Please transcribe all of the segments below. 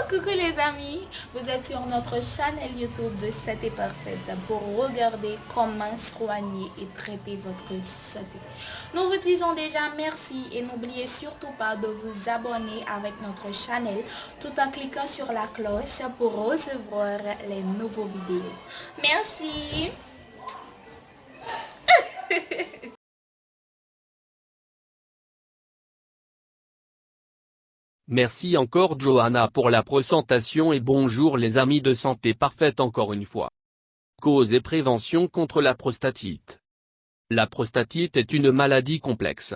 Coucou les amis, vous êtes sur notre chaîne YouTube de Santé Parfaite pour regarder comment soigner et traiter votre santé. Nous vous disons déjà merci et n'oubliez surtout pas de vous abonner avec notre chaîne tout en cliquant sur la cloche pour recevoir les nouveaux vidéos. Merci. Merci encore Johanna pour la présentation et bonjour les amis de Santé Parfaite encore une fois. Cause et prévention contre la prostatite. La prostatite est une maladie complexe.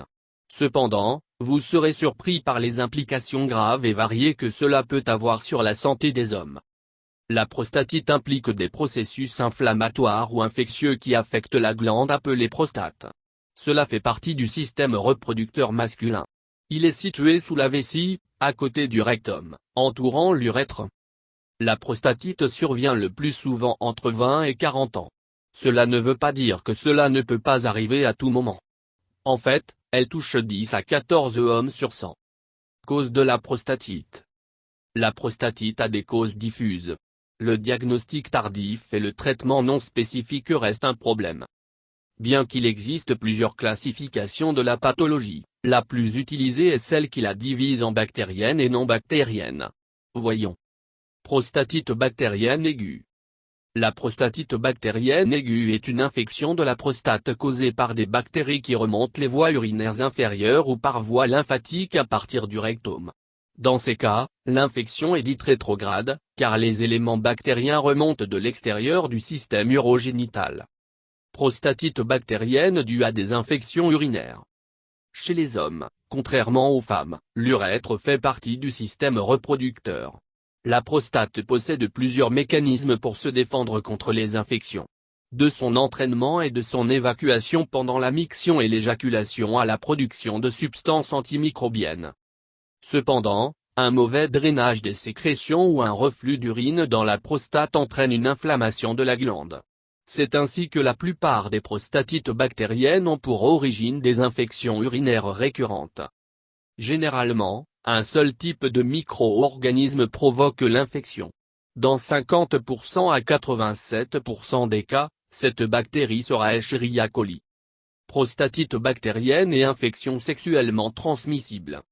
Cependant, vous serez surpris par les implications graves et variées que cela peut avoir sur la santé des hommes. La prostatite implique des processus inflammatoires ou infectieux qui affectent la glande appelée prostate. Cela fait partie du système reproducteur masculin. Il est situé sous la vessie, à côté du rectum, entourant l'urètre. La prostatite survient le plus souvent entre 20 et 40 ans. Cela ne veut pas dire que cela ne peut pas arriver à tout moment. En fait, elle touche 10 à 14 hommes sur 100. Cause de la prostatite. La prostatite a des causes diffuses. Le diagnostic tardif et le traitement non spécifique restent un problème. Bien qu'il existe plusieurs classifications de la pathologie, la plus utilisée est celle qui la divise en bactérienne et non bactérienne. Voyons. Prostatite bactérienne aiguë. La prostatite bactérienne aiguë est une infection de la prostate causée par des bactéries qui remontent les voies urinaires inférieures ou par voie lymphatique à partir du rectum. Dans ces cas, l'infection est dite rétrograde, car les éléments bactériens remontent de l'extérieur du système urogénital. Prostatite bactérienne due à des infections urinaires. Chez les hommes, contrairement aux femmes, l'urètre fait partie du système reproducteur. La prostate possède plusieurs mécanismes pour se défendre contre les infections. De son entraînement et de son évacuation pendant la miction et l'éjaculation à la production de substances antimicrobiennes. Cependant, un mauvais drainage des sécrétions ou un reflux d'urine dans la prostate entraîne une inflammation de la glande. C'est ainsi que la plupart des prostatites bactériennes ont pour origine des infections urinaires récurrentes. Généralement, un seul type de micro-organisme provoque l'infection. Dans 50% à 87% des cas, cette bactérie sera Escherichia coli. Prostatite bactérienne et infection sexuellement transmissible.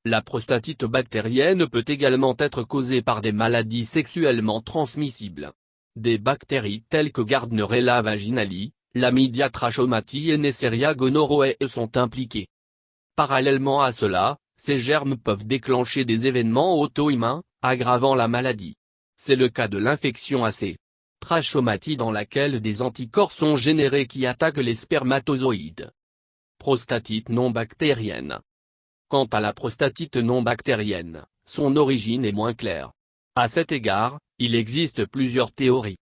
La prostatite bactérienne peut également être causée par des maladies sexuellement transmissibles. Des bactéries telles que Gardnerella vaginali, Chlamydia trachomatis et Neisseria gonorrhoeae sont impliquées. Parallèlement à cela, ces germes peuvent déclencher des événements auto-immuns, aggravant la maladie. C'est le cas de l'infection AC. Trachomatie dans laquelle des anticorps sont générés qui attaquent les spermatozoïdes. Prostatite non bactérienne. Quant à la prostatite non bactérienne, son origine est moins claire. À cet égard, il existe plusieurs théories.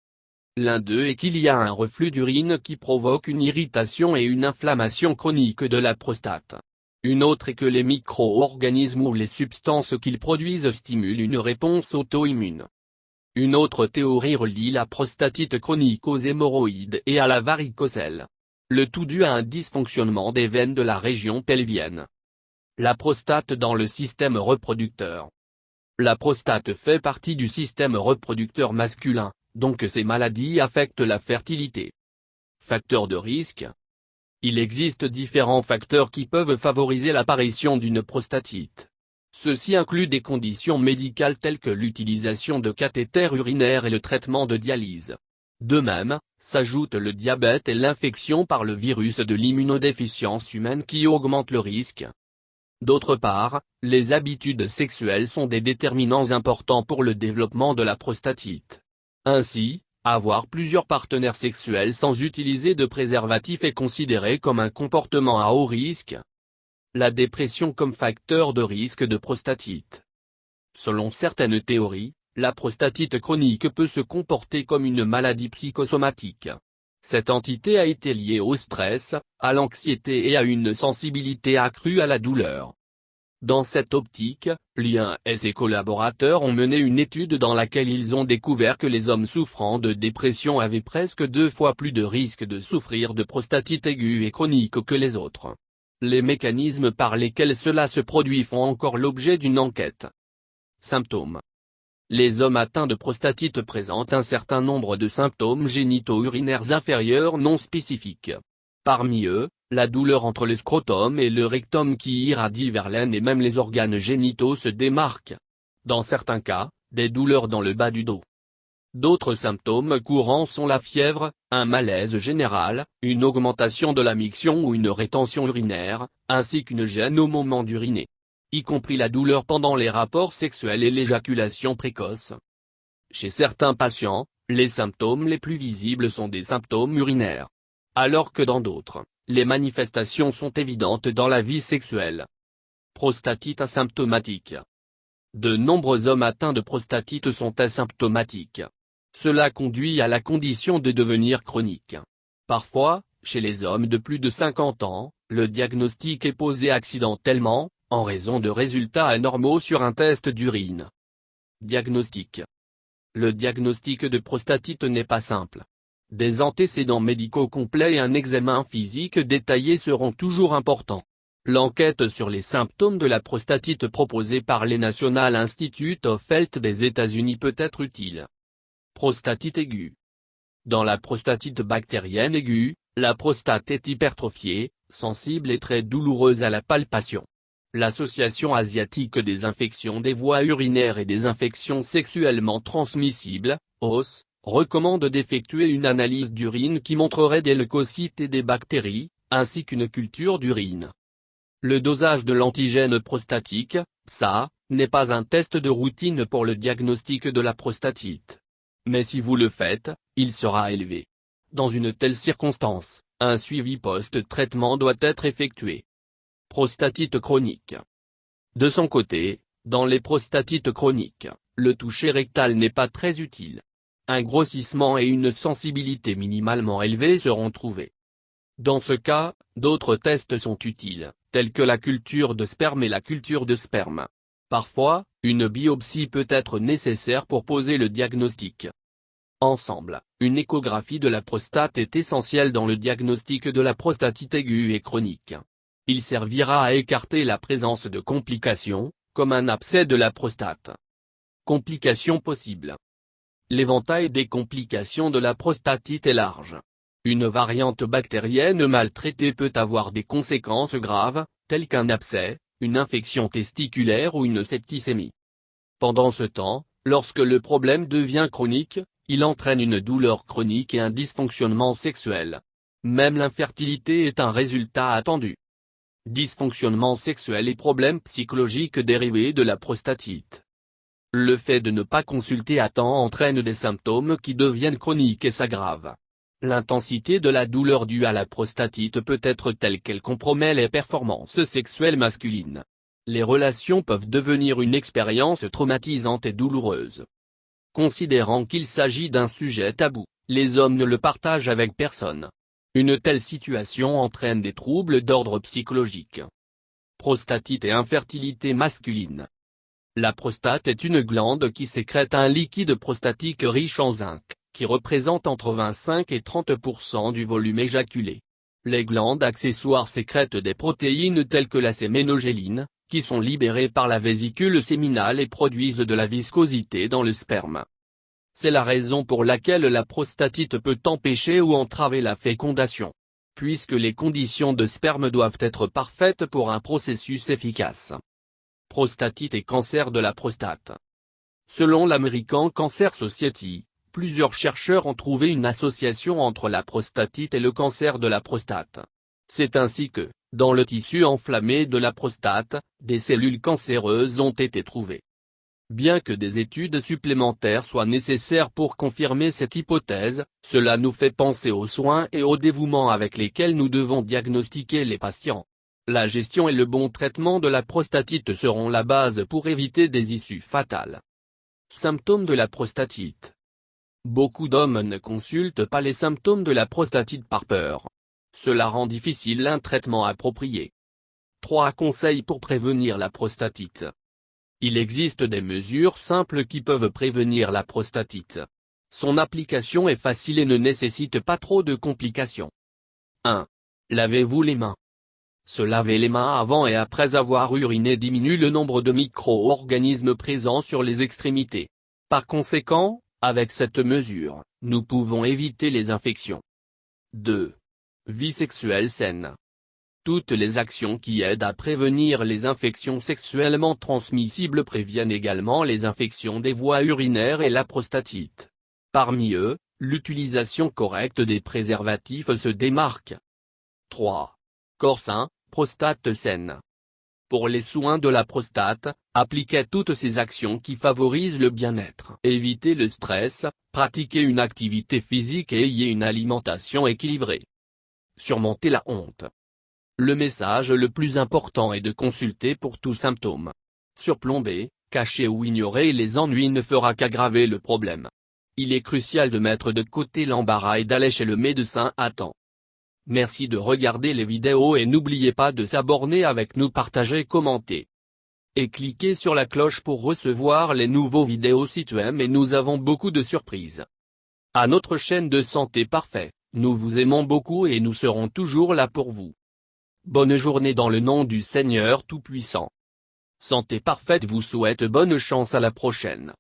L'un d'eux est qu'il y a un reflux d'urine qui provoque une irritation et une inflammation chronique de la prostate. Une autre est que les micro-organismes ou les substances qu'ils produisent stimulent une réponse auto-immune. Une autre théorie relie la prostatite chronique aux hémorroïdes et à la varicocèle. Le tout dû à un dysfonctionnement des veines de la région pelvienne. La prostate dans le système reproducteur. La prostate fait partie du système reproducteur masculin, donc ces maladies affectent la fertilité. Facteurs de risque. Il existe différents facteurs qui peuvent favoriser l'apparition d'une prostatite. Ceux-ci incluent des conditions médicales telles que l'utilisation de cathéters urinaires et le traitement de dialyse. De même, s'ajoutent le diabète et l'infection par le virus de l'immunodéficience humaine qui augmentent le risque. D'autre part, les habitudes sexuelles sont des déterminants importants pour le développement de la prostatite. Ainsi, avoir plusieurs partenaires sexuels sans utiliser de préservatif est considéré comme un comportement à haut risque. La dépression comme facteur de risque de prostatite. Selon certaines théories, la prostatite chronique peut se comporter comme une maladie psychosomatique. Cette entité a été liée au stress, à l'anxiété et à une sensibilité accrue à la douleur. Dans cette optique, l'INS et ses collaborateurs ont mené une étude dans laquelle ils ont découvert que les hommes souffrant de dépression avaient presque 2 fois plus de risques de souffrir de prostatite aiguë et chronique que les autres. Les mécanismes par lesquels cela se produit font encore l'objet d'une enquête. Symptômes. Les hommes atteints de prostatite présentent un certain nombre de symptômes génito-urinaires inférieurs non spécifiques. Parmi eux, la douleur entre le scrotum et le rectum qui irradie vers l'aine et même les organes génitaux se démarquent. Dans certains cas, des douleurs dans le bas du dos. D'autres symptômes courants sont la fièvre, un malaise général, une augmentation de la miction ou une rétention urinaire, ainsi qu'une gêne au moment d'uriner. Y compris la douleur pendant les rapports sexuels et l'éjaculation précoce. Chez certains patients, les symptômes les plus visibles sont des symptômes urinaires. Alors que dans d'autres, les manifestations sont évidentes dans la vie sexuelle. Prostatite asymptomatique. De nombreux hommes atteints de prostatite sont asymptomatiques. Cela conduit à la condition de devenir chronique. Parfois, chez les hommes de plus de 50 ans, le diagnostic est posé accidentellement, en raison de résultats anormaux sur un test d'urine. Diagnostic. Le diagnostic de prostatite n'est pas simple. Des antécédents médicaux complets et un examen physique détaillé seront toujours importants. L'enquête sur les symptômes de la prostatite proposée par les National Institute of Health des États-Unis peut être utile. Prostatite aiguë. Dans la prostatite bactérienne aiguë, la prostate est hypertrophiée, sensible et très douloureuse à la palpation. L'Association asiatique des infections des voies urinaires et des infections sexuellement transmissibles, OSS, recommande d'effectuer une analyse d'urine qui montrerait des leucocytes et des bactéries, ainsi qu'une culture d'urine. Le dosage de l'antigène prostatique, PSA, n'est pas un test de routine pour le diagnostic de la prostatite. Mais si vous le faites, il sera élevé. Dans une telle circonstance, un suivi post-traitement doit être effectué. Prostatite chronique. De son côté, dans les prostatites chroniques, le toucher rectal n'est pas très utile. Un grossissement et une sensibilité minimalement élevée seront trouvés. Dans ce cas, d'autres tests sont utiles, tels que la culture de sperme et la culture de sperme. Parfois, une biopsie peut être nécessaire pour poser le diagnostic. Ensemble, une échographie de la prostate est essentielle dans le diagnostic de la prostatite aiguë et chronique. Il servira à écarter la présence de complications, comme un abcès de la prostate. Complications possibles. L'éventail des complications de la prostatite est large. Une variante bactérienne mal traitée peut avoir des conséquences graves, telles qu'un abcès, une infection testiculaire ou une septicémie. Pendant ce temps, lorsque le problème devient chronique, il entraîne une douleur chronique et un dysfonctionnement sexuel. Même l'infertilité est un résultat attendu. Dysfonctionnement sexuel et problèmes psychologiques dérivés de la prostatite. Le fait de ne pas consulter à temps entraîne des symptômes qui deviennent chroniques et s'aggravent. L'intensité de la douleur due à la prostatite peut être telle qu'elle compromet les performances sexuelles masculines. Les relations peuvent devenir une expérience traumatisante et douloureuse. Considérant qu'il s'agit d'un sujet tabou, les hommes ne le partagent avec personne. Une telle situation entraîne des troubles d'ordre psychologique. Prostatite et infertilité masculine. La prostate est une glande qui sécrète un liquide prostatique riche en zinc, qui représente entre 25 et 30% du volume éjaculé. Les glandes accessoires sécrètent des protéines telles que la séménogéline, qui sont libérées par la vésicule séminale et produisent de la viscosité dans le sperme. C'est la raison pour laquelle la prostatite peut empêcher ou entraver la fécondation. Puisque les conditions de sperme doivent être parfaites pour un processus efficace. Prostatite et cancer de la prostate. Selon l'American Cancer Society, plusieurs chercheurs ont trouvé une association entre la prostatite et le cancer de la prostate. C'est ainsi que, dans le tissu enflammé de la prostate, des cellules cancéreuses ont été trouvées. Bien que des études supplémentaires soient nécessaires pour confirmer cette hypothèse, cela nous fait penser aux soins et au dévouement avec lesquels nous devons diagnostiquer les patients. La gestion et le bon traitement de la prostatite seront la base pour éviter des issues fatales. Symptômes de la prostatite. Beaucoup d'hommes ne consultent pas les symptômes de la prostatite par peur. Cela rend difficile un traitement approprié. 3 conseils pour prévenir la prostatite. Il existe des mesures simples qui peuvent prévenir la prostatite. Son application est facile et ne nécessite pas trop de complications. 1. Lavez-vous les mains. Se laver les mains avant et après avoir uriné diminue le nombre de micro-organismes présents sur les extrémités. Par conséquent, avec cette mesure, nous pouvons éviter les infections. 2. Vie sexuelle saine. Toutes les actions qui aident à prévenir les infections sexuellement transmissibles préviennent également les infections des voies urinaires et la prostatite. Parmi eux, l'utilisation correcte des préservatifs se démarque. 3. Corps sain, prostate saine. Pour les soins de la prostate, appliquez toutes ces actions qui favorisent le bien-être. Évitez le stress, pratiquez une activité physique et ayez une alimentation équilibrée. Surmontez la honte. Le message le plus important est de consulter pour tout symptôme. Surplomber, cacher ou ignorer les ennuis ne fera qu'aggraver le problème. Il est crucial de mettre de côté l'embarras et d'aller chez le médecin à temps. Merci de regarder les vidéos et n'oubliez pas de s'abonner avec nous, partager, commenter. Et cliquez sur la cloche pour recevoir les nouveaux vidéos si tu aimes, et nous avons beaucoup de surprises. À notre chaîne de Santé Parfait, nous vous aimons beaucoup et nous serons toujours là pour vous. Bonne journée dans le nom du Seigneur Tout-Puissant. Santé Parfaite vous souhaite bonne chance, à la prochaine.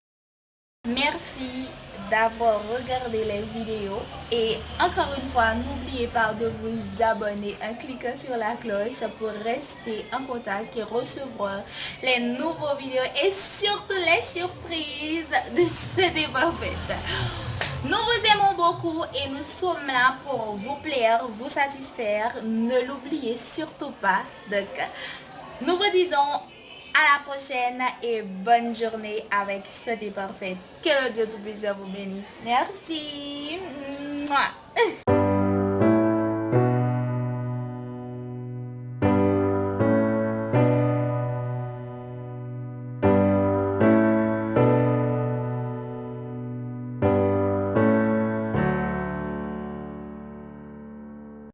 Merci d'avoir regardé les vidéos et encore une fois, n'oubliez pas de vous abonner en cliquant sur la cloche pour rester en contact et recevoir les nouveaux vidéos et surtout les surprises de Santé Parfaite. Nous vous aimons beaucoup et nous sommes là pour vous plaire, vous satisfaire. Ne l'oubliez surtout pas. Donc, nous vous disons à la prochaine et bonne journée avec Santé Parfaite. Que le Dieu Tout-Puissant vous bénisse. Merci. Mouah.